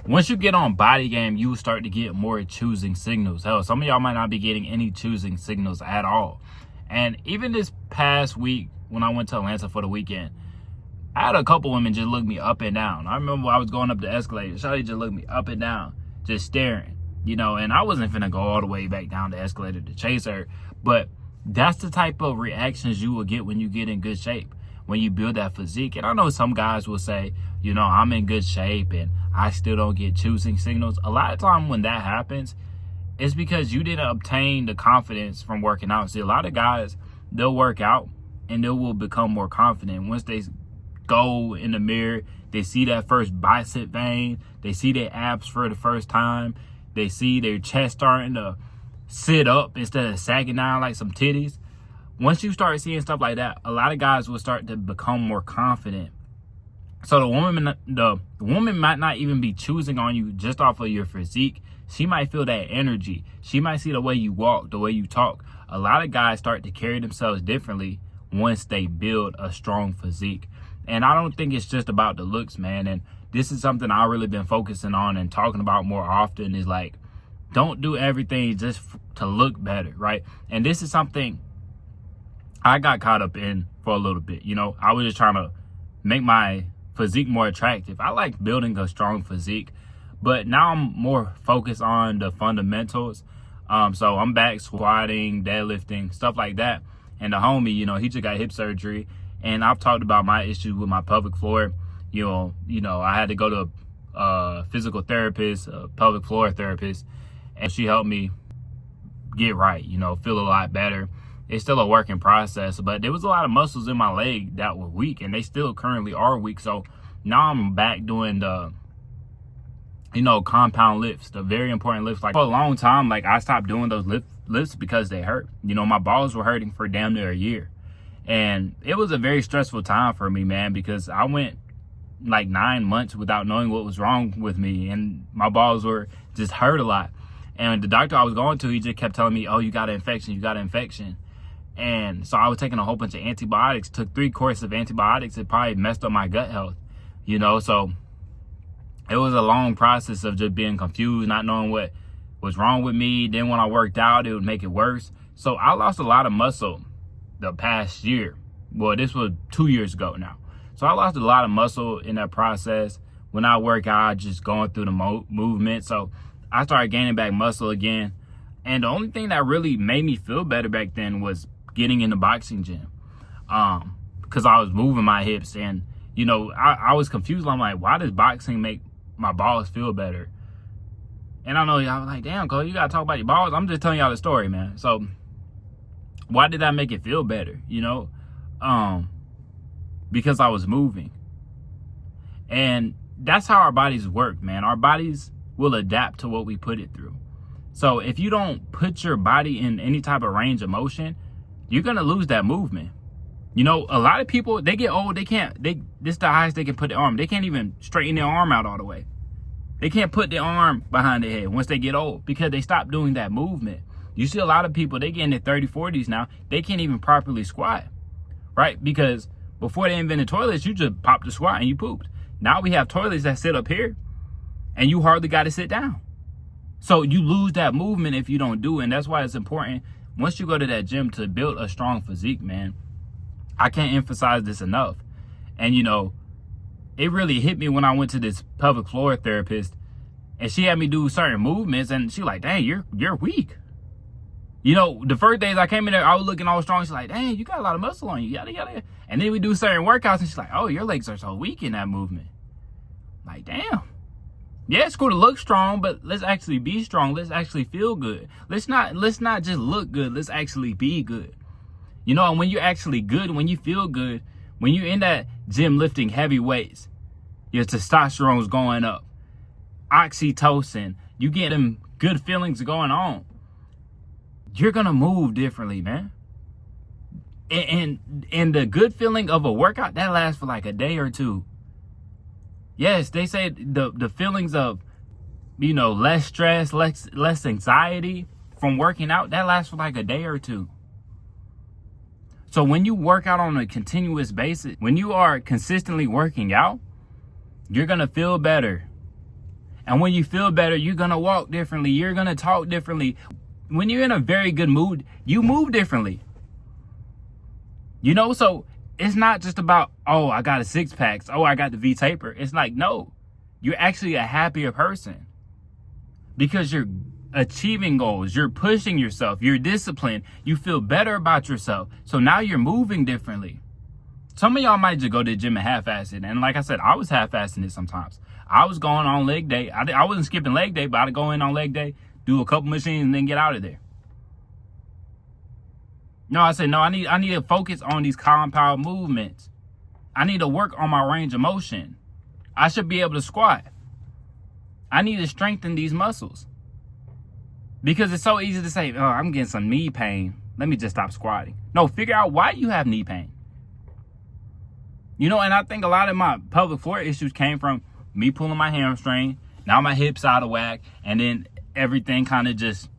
once you get on body game, you will start to get more choosing signals. Hell, some of y'all might not be getting any choosing signals at all. And even this past week, when I went to Atlanta for the weekend, I had a couple women just look me up and down. I remember I was going up the escalator. Shawty just looked me up and down, just staring, you know, and I wasn't finna go all the way back down the escalator to chase her. But that's the type of reactions you will get when you get in good shape, when you build that physique. And I know some guys will say, you know, I'm in good shape and I still don't get choosing signals. A lot of time when that happens, it's because you didn't obtain the confidence from working out. See, a lot of guys, they'll work out and they will become more confident. Once they go in the mirror, they see that first bicep vein, they see their abs for the first time, they see their chest starting to sit up instead of sagging down like some titties. Once you start seeing stuff like that, a lot of guys will start to become more confident. So the woman might not even be choosing on you just off of your physique. She might feel that energy. She might see the way you walk, the way you talk. A lot of guys start to carry themselves differently once they build a strong physique. And I don't think it's just about the looks, man. And this is something I've really been focusing on and talking about more often, is like, don't do everything just to look better, right? And this is something I got caught up in for a little bit. You know, I was just trying to make my physique more attractive. I like building a strong physique, but now I'm more focused on the fundamentals. So I'm back squatting, deadlifting, stuff like that. And the homie, you know, he just got hip surgery. And I've talked about my issues with my pelvic floor. You know, I had to go to a physical therapist, a pelvic floor therapist, and she helped me get right, you know, feel a lot better. It's still a working process, but there was a lot of muscles in my leg that were weak, and they still currently are weak. So now I'm back doing the, you know, compound lifts, the very important lifts. Like for a long time, like I stopped doing those lifts because they hurt. You know, my balls were hurting for damn near a year. And it was a very stressful time for me, man, because I went like 9 months without knowing what was wrong with me. And my balls were just hurt a lot. And the doctor I was going to, he just kept telling me, oh, you got an infection, you got an infection. And so I was taking a whole bunch of antibiotics, took 3 courses of antibiotics. It probably messed up my gut health, you know. So it was a long process of just being confused, not knowing what was wrong with me. Then when I worked out, it would make it worse. So I lost a lot of muscle the past year. Well, this was 2 years ago now. So I lost a lot of muscle in that process. When I work out, just going through the movement. So I started gaining back muscle again. And the only thing that really made me feel better back then was getting in the boxing gym. Because I was moving my hips. And, you know, I was confused. I'm like, why does boxing make my balls feel better? And I know y'all was like, damn, Cole, you got to talk about your balls. I'm just telling y'all the story, man. So why did that make it feel better? You know, because I was moving. And that's how our bodies work, man. Our bodies will adapt to what we put it through. So if you don't put your body in any type of range of motion, you're going to lose that movement. You know, a lot of people, they get old, this is the highest they can put their arm. They can't even straighten their arm out all the way. They can't put their arm behind their head once they get old because they stop doing that movement. You see a lot of people, they get in their 30s, 40s now, they can't even properly squat, right? Because before they invented toilets, you just popped the squat and you pooped. Now we have toilets that sit up here and you hardly got to sit down. So you lose that movement if you don't do it. And that's why it's important once you go to that gym to build a strong physique, man. I can't emphasize this enough. And, you know, it really hit me when I went to this pelvic floor therapist and she had me do certain movements and she like, dang, you're weak. You know, the first days I came in there, I was looking all strong. She's like, dang, you got a lot of muscle on you, yada, yada. And then we do certain workouts, and she's like, oh, your legs are so weak in that movement. Like, damn. Yeah, it's cool to look strong, but let's actually be strong. Let's actually feel good. Let's not just look good. Let's actually be good. You know, and when you're actually good, when you feel good, when you're in that gym lifting heavy weights, your testosterone's going up, oxytocin, you get them good feelings going on. You're going to move differently, man. And the good feeling of a workout, that lasts for like a day or two. Yes, they say the feelings of, you know, less stress, less anxiety from working out, that lasts for like a day or two. So when you work out on a continuous basis, when you are consistently working out, you're going to feel better. And when you feel better, you're going to walk differently. You're going to talk differently. When you're in a very good mood, you move differently. You know, so it's not just about, oh, I got a six pack. Oh, I got the V taper. It's like, no, you're actually a happier person because you're achieving goals. You're pushing yourself. You're disciplined. You feel better about yourself. So now you're moving differently. Some of y'all might just go to the gym and half-ass it. And like I said, I was half-assing it sometimes. I was going on leg day. I wasn't skipping leg day, but I'd go in on leg day, do a couple machines, and then get out of there. No, I said, no, I need to focus on these compound movements. I need to work on my range of motion. I should be able to squat. I need to strengthen these muscles. Because it's so easy to say, oh, I'm getting some knee pain. Let me just stop squatting. No, figure out why you have knee pain. You know, and I think a lot of my pelvic floor issues came from me pulling my hamstring. Now my hips out of whack. And then everything kind of just,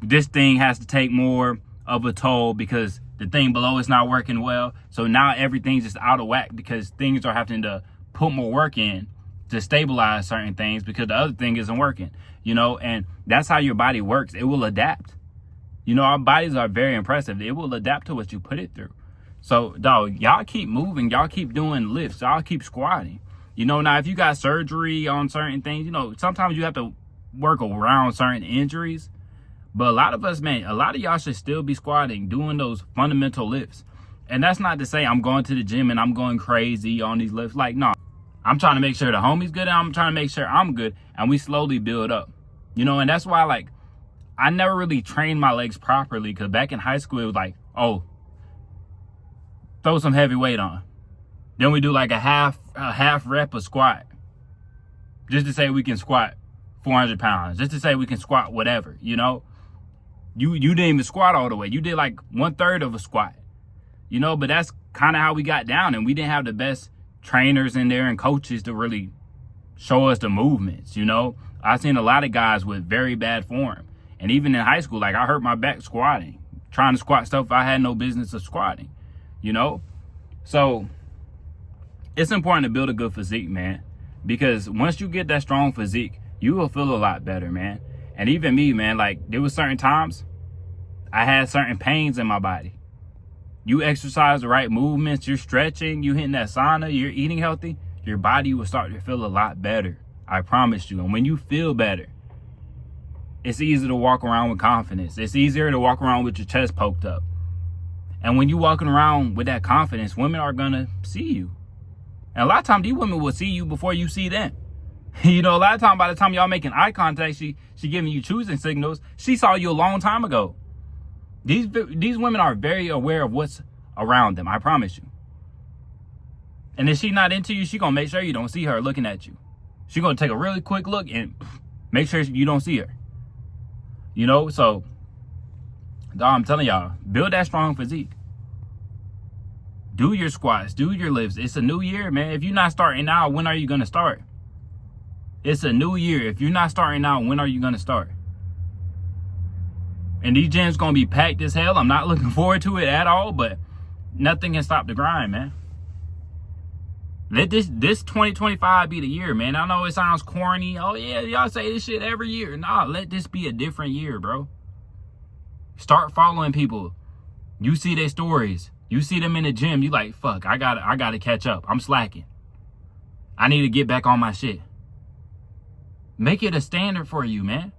this thing has to take more of a toll because the thing below is not working well. So now everything's just out of whack because things are having to put more work in to stabilize certain things because the other thing isn't working, you know, and that's how your body works. It will adapt. You know, our bodies are very impressive. It will adapt to what you put it through. So, dog, y'all keep moving. Y'all keep doing lifts. Y'all keep squatting. You know, now, if you got surgery on certain things, you know, sometimes you have to work around certain injuries. But a lot of us, man, a lot of y'all should still be squatting, doing those fundamental lifts. And that's not to say I'm going to the gym and I'm going crazy on these lifts. Like, no, I'm trying to make sure the homie's good and I'm trying to make sure I'm good. And we slowly build up, you know, and that's why, like, I never really trained my legs properly because back in high school, it was like, oh, throw some heavy weight on. Then we do like a half rep of squat. Just to say we can squat 400 pounds. Just to say we can squat whatever, you know. You didn't even squat all the way. You did like 1/3 of a squat. You know, but that's kind of how we got down. And we didn't have the best trainers in there and coaches to really show us the movements, you know. I've seen a lot of guys with very bad form. And even in high school, like I hurt my back squatting. Trying to squat stuff I had no business of squatting, you know. So it's important to build a good physique, man. Because once you get that strong physique, you will feel a lot better, man. And even me, man, like there was certain times I had certain pains in my body. You exercise the right movements, you're stretching, you hitting that sauna, you're eating healthy, your body will start to feel a lot better. I promise you. And when you feel better, it's easier to walk around with confidence. It's easier to walk around with your chest poked up. And when you're walking around with that confidence, women are going to see you. And a lot of times, these women will see you before you see them. You know, a lot of times, by the time y'all making eye contact, she giving you choosing signals. She saw you a long time ago. These women are very aware of what's around them. I promise you. And if she's not into you, she going to make sure you don't see her looking at you. She's going to take a really quick look and make sure you don't see her. You know, so, dog, I'm telling y'all, build that strong physique. Do your squats, do your lifts. It's a new year, man. If you're not starting now, when are you going to start? It's a new year. If you're not starting now, when are you going to start? And these gyms going to be packed as hell. I'm not looking forward to it at all, but nothing can stop the grind, man. Let this 2025 be the year, man. I know it sounds corny. Oh, yeah, y'all say this shit every year. Nah, let this be a different year, bro. Start following people. You see their stories. You see them in the gym. You like, fuck, I gotta catch up. I'm slacking. I need to get back on my shit. Make it a standard for you, man.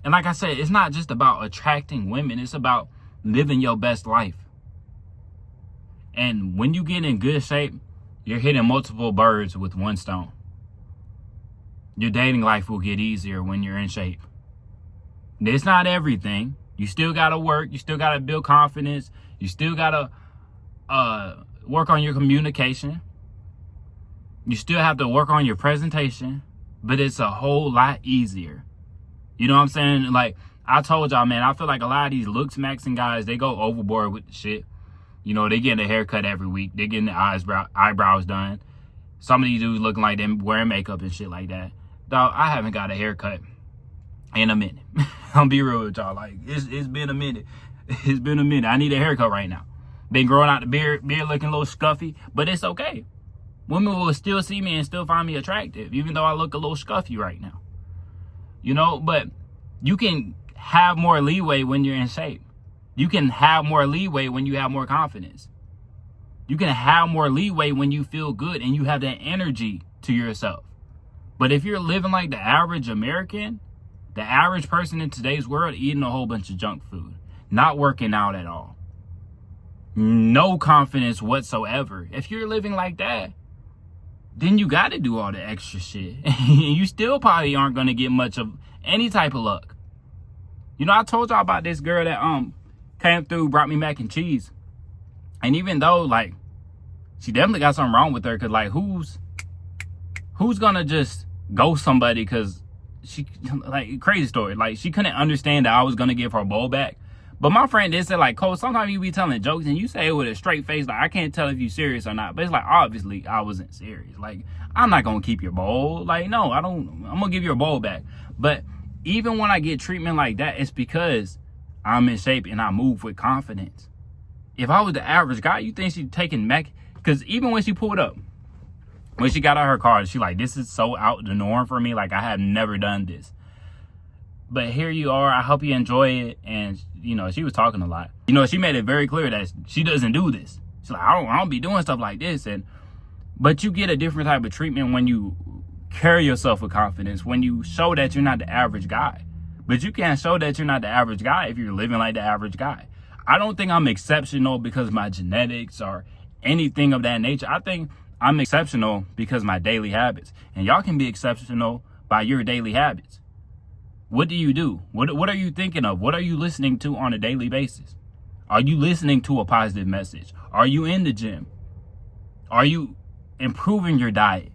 And like I said, it's not just about attracting women. It's about living your best life. And when you get in good shape, you're hitting multiple birds with one stone. Your dating life will get easier when you're in shape. It's not everything. You still got to work. You still got to build confidence. You still got to work on your communication. You still have to work on your presentation. But it's a whole lot easier. You know what I'm saying? Like, I told y'all, man, I feel like a lot of these looks maxing guys, they go overboard with the shit. You know, they getting a haircut every week. They getting the eyebrows done. Some of these dudes looking like them wearing makeup and shit like that. Dog, I haven't got a haircut in a minute. I'll be real with y'all. Like, it's been a minute. It's been a minute. I need a haircut right now. Been growing out the beard looking a little scuffy, but it's okay. Women will still see me and still find me attractive, even though I look a little scuffy right now. You know, but you can have more leeway when you're in shape. You can have more leeway when you have more confidence. You can have more leeway when you feel good and you have that energy to yourself. But if you're living like the average American, the average person in today's world, eating a whole bunch of junk food, not working out at all, no confidence whatsoever, if you're living like that, then you got to do all the extra shit. You still probably aren't going to get much of any type of luck. You know, I told y'all about this girl that came through, brought me mac and cheese. And even though, like, she definitely got something wrong with her, because, like, who's going to just ghost somebody because she, like, crazy story. Like, she couldn't understand that I was going to give her bowl back. But my friend did say, like, Cole, sometimes you be telling jokes and you say it with a straight face. Like, I can't tell if you serious or not. But it's like, obviously, I wasn't serious. Like, I'm not going to keep your bowl. Like, no, I'm going to give your bowl back. But even when I get treatment like that, it's because I'm in shape and I move with confidence. If I was the average guy, you think she'd taking Mac? Because even when she pulled up, when she got out her car, she like, this is so out the norm for me. Like, I have never done this. But here you are. I hope you enjoy it. And, you know, she was talking a lot. You know, she made it very clear that she doesn't do this. She's like, I don't be doing stuff like this. But you get a different type of treatment when you carry yourself with confidence, when you show that you're not the average guy. But you can't show that you're not the average guy if you're living like the average guy. I don't think I'm exceptional because of my genetics or anything of that nature. I think I'm exceptional because of my daily habits. And y'all can be exceptional by your daily habits. What do you do? What are you thinking of? What are you listening to on a daily basis? Are you listening to a positive message? Are you in the gym? Are you improving your diet?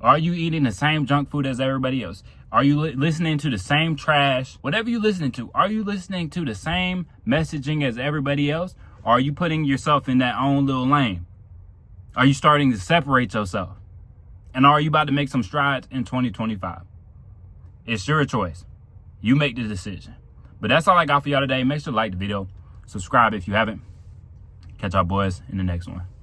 Are you eating the same junk food as everybody else? Are you listening to the same trash? Whatever you're listening to, are you listening to the same messaging as everybody else? Or are you putting yourself in that own little lane? Are you starting to separate yourself? And are you about to make some strides in 2025? It's your choice. You make the decision. But that's all I got for y'all today. Make sure to like the video. Subscribe if you haven't. Catch y'all boys in the next one.